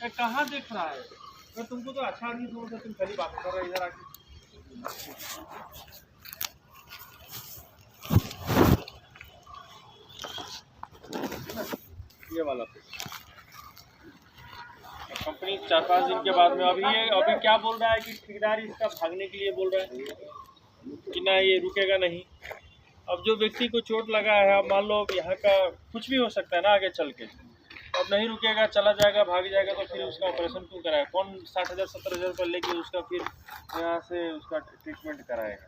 कहाँ देख रहा है? तो तुमको तो अच्छा नहीं समझता, तुम खाली बात कर रहे हो इधर आके। ये वाला कंपनी 4-5 दिन के बाद में अभी क्या बोल रहा है कि ठेकेदार इसका भागने के लिए बोल रहा है कि ना ये रुकेगा नहीं। अब जो व्यक्ति को चोट लगा है, अब मान लो यहाँ का कुछ भी हो सकता है ना आगे चल के, अब नहीं रुकेगा, चला जाएगा, भाग जाएगा, तो फिर उसका ऑपरेशन क्यों कराएगा? कौन 60,000-70,000 रुपये लेके उसका फिर यहाँ से उसका ट्रीटमेंट कराएगा?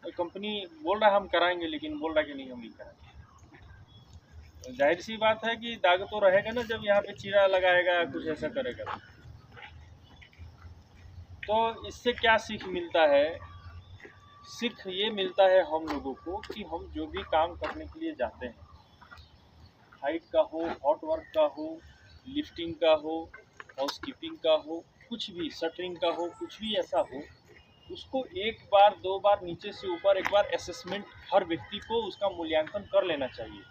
तो कंपनी बोल रहा है हम कराएंगे, लेकिन बोल रहा है कि नहीं हम नहीं कराएंगे। जाहिर सी बात है कि दाग तो रहेगा ना जब यहाँ पे चीरा लगाएगा या कुछ ऐसा करेगा। तो इससे क्या सीख मिलता है? सीख ये मिलता है हम लोगों को कि हम जो भी काम करने के लिए जाते हैं, हाइट का हो, हॉट वर्क का हो, लिफ्टिंग का हो, हाउसकीपिंग का हो, कुछ भी शटरिंग का हो, कुछ भी ऐसा हो, उसको एक बार 2 बार नीचे से ऊपर एक बार असेसमेंट हर व्यक्ति को उसका मूल्यांकन कर लेना चाहिए।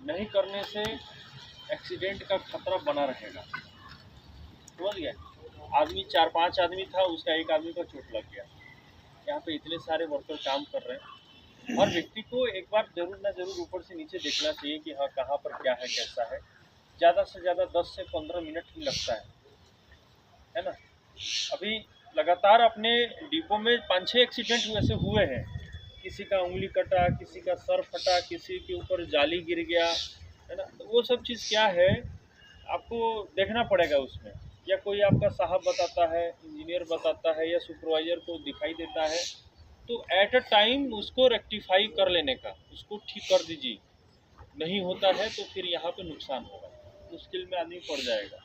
नहीं करने से एक्सीडेंट का खतरा बना रहेगा। समझ गया? आदमी 4-5 आदमी था, उसका एक आदमी का चोट लग गया। यहाँ पे इतने सारे वर्कर काम कर रहे हैं, हर व्यक्ति को एक बार जरूर ना जरूर ऊपर से नीचे देखना चाहिए कि हाँ कहाँ पर क्या है, कैसा है। ज़्यादा से ज़्यादा 10 से 15 मिनट ही लगता है ना? अभी लगातार अपने डिपो में 5-6 एक्सीडेंट वैसे हुए हैं। किसी का उंगली कटा, किसी का सर फटा, किसी के ऊपर जाली गिर गया, है ना? तो वो सब चीज़ क्या है आपको देखना पड़ेगा उसमें, या कोई आपका साहब बताता है, इंजीनियर बताता है, या सुपरवाइजर को दिखाई देता है, तो एट अ टाइम उसको रेक्टिफाई कर लेने का, उसको ठीक कर दीजिए। नहीं होता है तो फिर यहाँ पे नुकसान होगा, मुश्किल में आदमी पड़ जाएगा।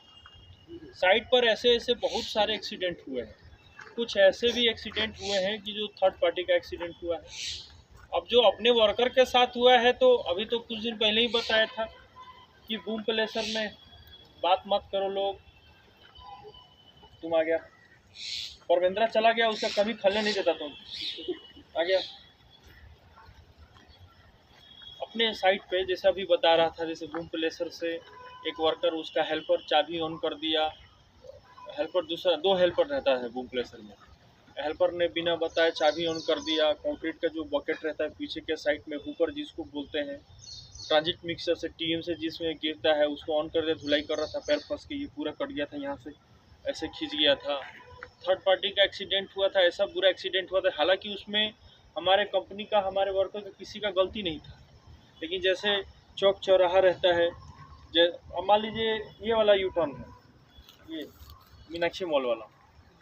साइड पर ऐसे ऐसे बहुत सारे एक्सीडेंट हुए हैं। कुछ ऐसे भी एक्सीडेंट हुए हैं कि जो थर्ड पार्टी का एक्सीडेंट हुआ है। अब जो अपने वर्कर के साथ हुआ है, तो अभी तो कुछ दिन पहले ही बताया था कि बूम प्लेसर में बात मत करो लोग। तुम आ गया, परवेंद्रा चला गया, उसका कभी खलने नहीं देता, तुम आ गया अपने साइट पे। जैसा भी बता रहा था, जैसे बूम प्लेसर से एक वर्कर, उसका हेल्पर चाबी ऑन कर दिया। हेल्पर दूसरा 2 हेल्पर रहता है बूम प्लेसर में। हेल्पर ने बिना बताए चाबी ऑन कर दिया। कंक्रीट का जो बकेट रहता है पीछे के साइड में, हुपर जिसको बोलते हैं, ट्रांजिट मिक्सर से टीएम से जिसमें गिरता है, उसको ऑन कर दिया। धुलाई कर रहा था, पैर फंस के ये पूरा कट गया था, यहाँ से ऐसे खींच गया था। थर्ड पार्टी का एक्सीडेंट हुआ था, ऐसा बुरा एक्सीडेंट हुआ था। हालांकि उसमें हमारे कंपनी का, हमारे वर्कर का किसी का गलती नहीं था, लेकिन जैसे चौक चौराहा रहता है, मान लीजिए ये वाला यू टर्न है, ये मीनाक्षी मॉल वाला,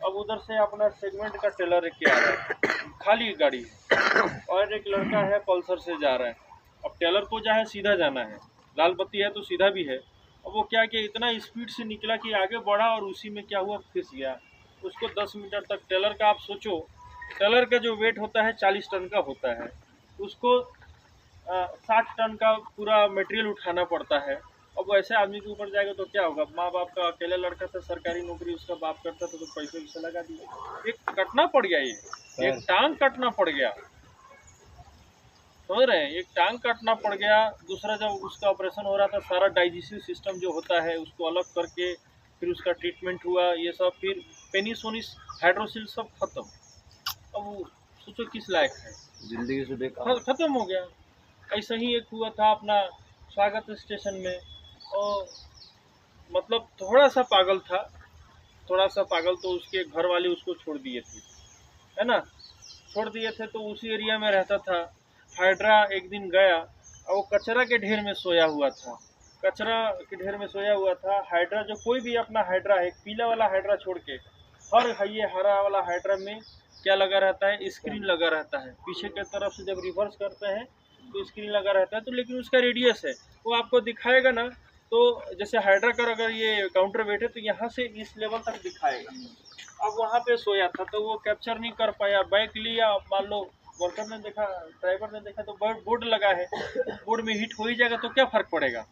अब उधर से अपना सेगमेंट का टेलर एक आ रहा है, खाली गाड़ी है, और एक लड़का है पल्सर से जा रहा है। अब टेलर को चाहे सीधा जाना है, लाल बत्ती है तो सीधा भी है। अब वो क्या कि इतना स्पीड से निकला कि आगे बढ़ा, और उसी में क्या हुआ, फिस गया। उसको 10 मीटर तक, टेलर का आप सोचो, टेलर का जो वेट होता है 40 टन का होता है, उसको 60 टन का पूरा मटेरियल उठाना पड़ता है। अब वैसे आदमी के ऊपर जाएगा तो क्या होगा? माँ बाप का अकेला लड़का था, सरकारी नौकरी उसका बाप करता था, तो पैसे वैसे लगा दिए। एक कटना पड़ गया, ये एक टांग कटना पड़ गया, समझ रहे हैं? एक टांग कटना पड़ गया। दूसरा, जब उसका ऑपरेशन हो रहा था, सारा डाइजेस्टिव सिस्टम जो होता है उसको अलग करके फिर उसका ट्रीटमेंट हुआ, ये सब, फिर पेनिस वोनिस हाइड्रोसिल सब खत्म। अब वो सोचो किस लायक है, जिंदगी से बेकार खत्म हो गया। ऐसा ही एक हुआ था अपना स्वागत स्टेशन में, और मतलब थोड़ा सा पागल था, थोड़ा सा पागल, तो उसके घर वाले उसको छोड़ दिए थे, है ना? छोड़ दिए थे तो उसी एरिया में रहता था। हाइड्रा एक दिन गया और वो कचरा के ढेर में सोया हुआ था, कचरा के ढेर में सोया हुआ था। हाइड्रा, जो कोई भी अपना हाइड्रा है, पीला वाला हाइड्रा छोड़ के हर ये हरा वाला हाइड्रा में क्या लगा रहता है? स्क्रीन लगा रहता है। पीछे के तरफ से जब रिवर्स करते हैं तो स्क्रीन लगा रहता है, तो लेकिन उसका रेडियस है, वो आपको दिखाएगा ना। तो जैसे हाइड्रा का अगर ये काउंटर वेट है तो यहाँ से इस लेवल तक दिखाएगा। अब वहाँ पे सोया था तो वो कैप्चर नहीं कर पाया, बैक लिया। मान लो वर्कर ने देखा, ड्राइवर ने देखा, तो बोर्ड लगा है, बोर्ड में हिट हो ही जाएगा तो क्या फर्क पड़ेगा,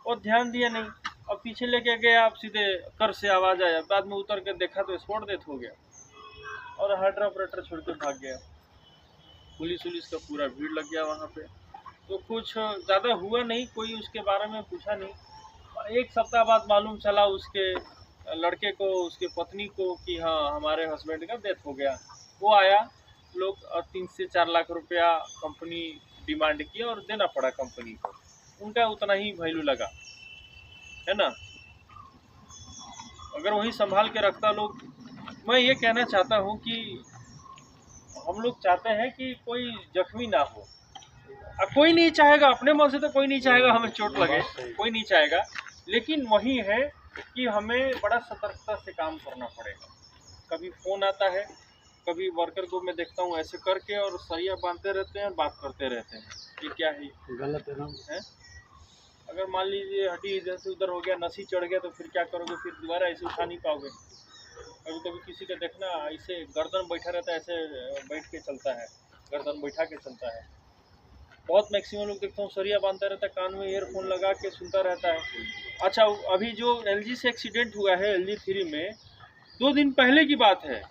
और ध्यान दिया नहीं। अब पीछे लेके गया, आप सीधे कर से आवाज़ आया, बाद में उतर के देखा तो स्पॉट डेथ हो गया, और हाइड्रा ऑपरेटर छोड़ के भाग गया। पुलिस का पूरा भीड़ लग गया वहाँ पे। तो कुछ ज़्यादा हुआ नहीं, कोई उसके बारे में पूछा नहीं। एक सप्ताह बाद मालूम चला उसके लड़के को, उसके पत्नी को कि हाँ हमारे हस्बैंड का डेथ हो गया। वो आया, लोग 3 से 4 लाख रुपया कंपनी डिमांड किया और देना पड़ा कंपनी को। उनका उतना ही वैल्यू लगा, है ना। अगर वही संभाल के रखता लोग। मैं ये कहना चाहता हूँ कि हम लोग चाहते हैं कि कोई जख्मी ना हो। कोई नहीं चाहेगा, अपने मन से तो कोई नहीं चाहेगा हमें चोट लगे, कोई नहीं चाहेगा। लेकिन वही है कि हमें बड़ा सतर्कता से काम करना पड़ेगा। कभी फ़ोन आता है, कभी वर्कर को मैं देखता हूँ ऐसे करके और सरिया बांधते रहते हैं, बात करते रहते हैं। ये क्या है? गलत है ना। है? अगर मान लीजिए हड्डी इधर से उधर हो गया, नसी चढ़ गया, तो फिर क्या करोगे? फिर दोबारा ऐसे उठा नहीं पाओगे। कभी कभी किसी का देखना ऐसे गर्दन बैठा रहता है, ऐसे बैठ के चलता है, गर्दन बैठा के चलता है। बहुत मैक्सिमम लोग देखता हूँ सरिया बांधता रहता है, कान में ईयरफोन लगा के सुनता रहता है। अच्छा, अभी जो LG से एक्सीडेंट हुआ है, LG 3 में 2 दिन पहले की बात है,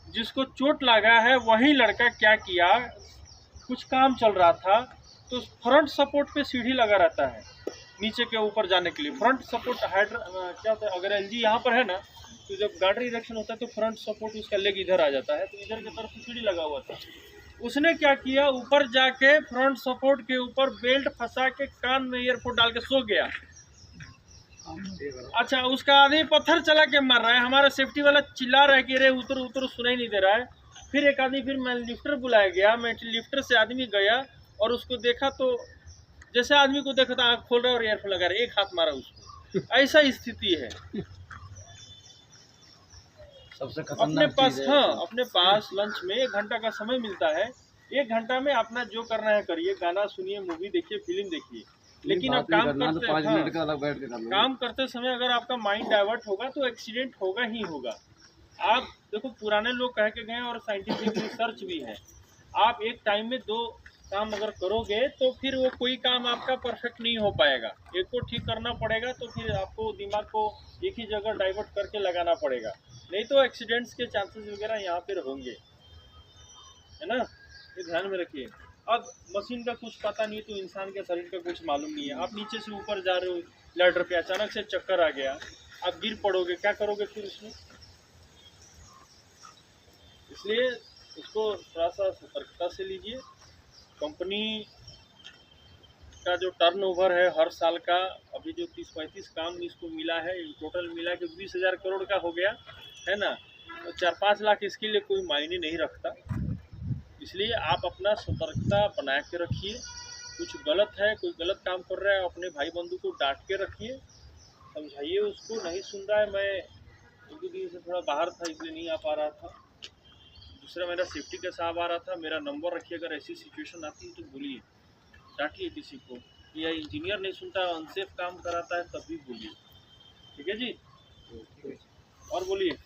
जिसको चोट लगा है वही लड़का क्या किया, कुछ काम चल रहा था तो फ्रंट सपोर्ट पे सीढ़ी लगा रहता है नीचे के ऊपर जाने के लिए। फ्रंट सपोर्ट क्या होता है, अगर LG यहाँ पर है ना, तो जब गाड़ी रिएक्शन होता है तो फ्रंट सपोर्ट उसका लेग इधर आ जाता है, तो इधर की तरफ सीढ़ी लगा हुआ था। उसने क्या किया, ऊपर जाके फ्रंट सपोर्ट के ऊपर बेल्ट फंसा के कान में ईयरफोन डाल के सो गया। अच्छा, उसका आदमी पत्थर चला के मार रहा है, हमारा सेफ्टी वाला चिल्ला रहा है कि रे उतर उतर, सुनाई नहीं दे रहा है। फिर एक आदमी, फिर मैं लिफ्टर बुलाया गया, मैं लिफ्टर से आदमी गया और उसको देखा तो जैसे आदमी को देखा था, आँख खोल रहा है और ईयरफोन लगा रहा है, एक हाथ मारा उसको। ऐसा स्थिति है। सबसे अपने पास, हाँ, अपने पास लंच में 1 घंटा का समय मिलता है। 1 घंटा में अपना जो करना है करिए, गाना सुनिए, मूवी देखिए, फिल्म देखिए। लेकिन अब काम करते, 5 मिनट का अलग बैठ के काम करते समय अगर आपका माइंड डाइवर्ट होगा तो एक्सीडेंट होगा ही होगा। आप देखो, पुराने लोग कह के गए और साइंटिफिक रिसर्च भी है, आप एक टाइम में 2 काम अगर करोगे तो फिर वो कोई काम आपका परफेक्ट नहीं हो पाएगा। एक को ठीक करना पड़ेगा तो फिर आपको दिमाग को एक ही जगह डाइवर्ट करके लगाना पड़ेगा, नहीं तो एक्सीडेंट्स के चांसेस वगैरह यहाँ पर होंगे, है ना। ये ध्यान में रखिए। अब मशीन का कुछ पता नहीं तो इंसान के शरीर का कुछ मालूम नहीं है। आप नीचे से ऊपर जा रहे हो लैडर पे, अचानक से चक्कर आ गया, आप गिर पड़ोगे, क्या करोगे फिर उसमें? इसलिए उसको थोड़ा सा सतर्कता से लीजिए। कंपनी का जो टर्नओवर है हर साल का, अभी जो 30-35 काम इसको मिला है, टोटल मिला के 20,000 करोड़ का हो गया, है ना। तो 4-5 लाख इसके लिए कोई मायने नहीं रखता। इसलिए आप अपना सतर्कता बना के रखिए। कुछ गलत है, कोई गलत काम कर रहा है, अपने भाई बंधु को डांट के रखिए, समझाइए उसको। नहीं सुन रहा है, मैं 1-2 दिन से थोड़ा बाहर था इसलिए नहीं आ पा रहा था। दूसरा, मेरा सेफ्टी का साहब आ रहा था, मेरा नंबर रखिए, अगर ऐसी सिचुएशन आती है तो बोलिए, डांटिए किसी को। या इंजीनियर नहीं सुनता, अनसेफ काम कराता है, तब भी बोलिए। ठीक है जी, और बोलिए।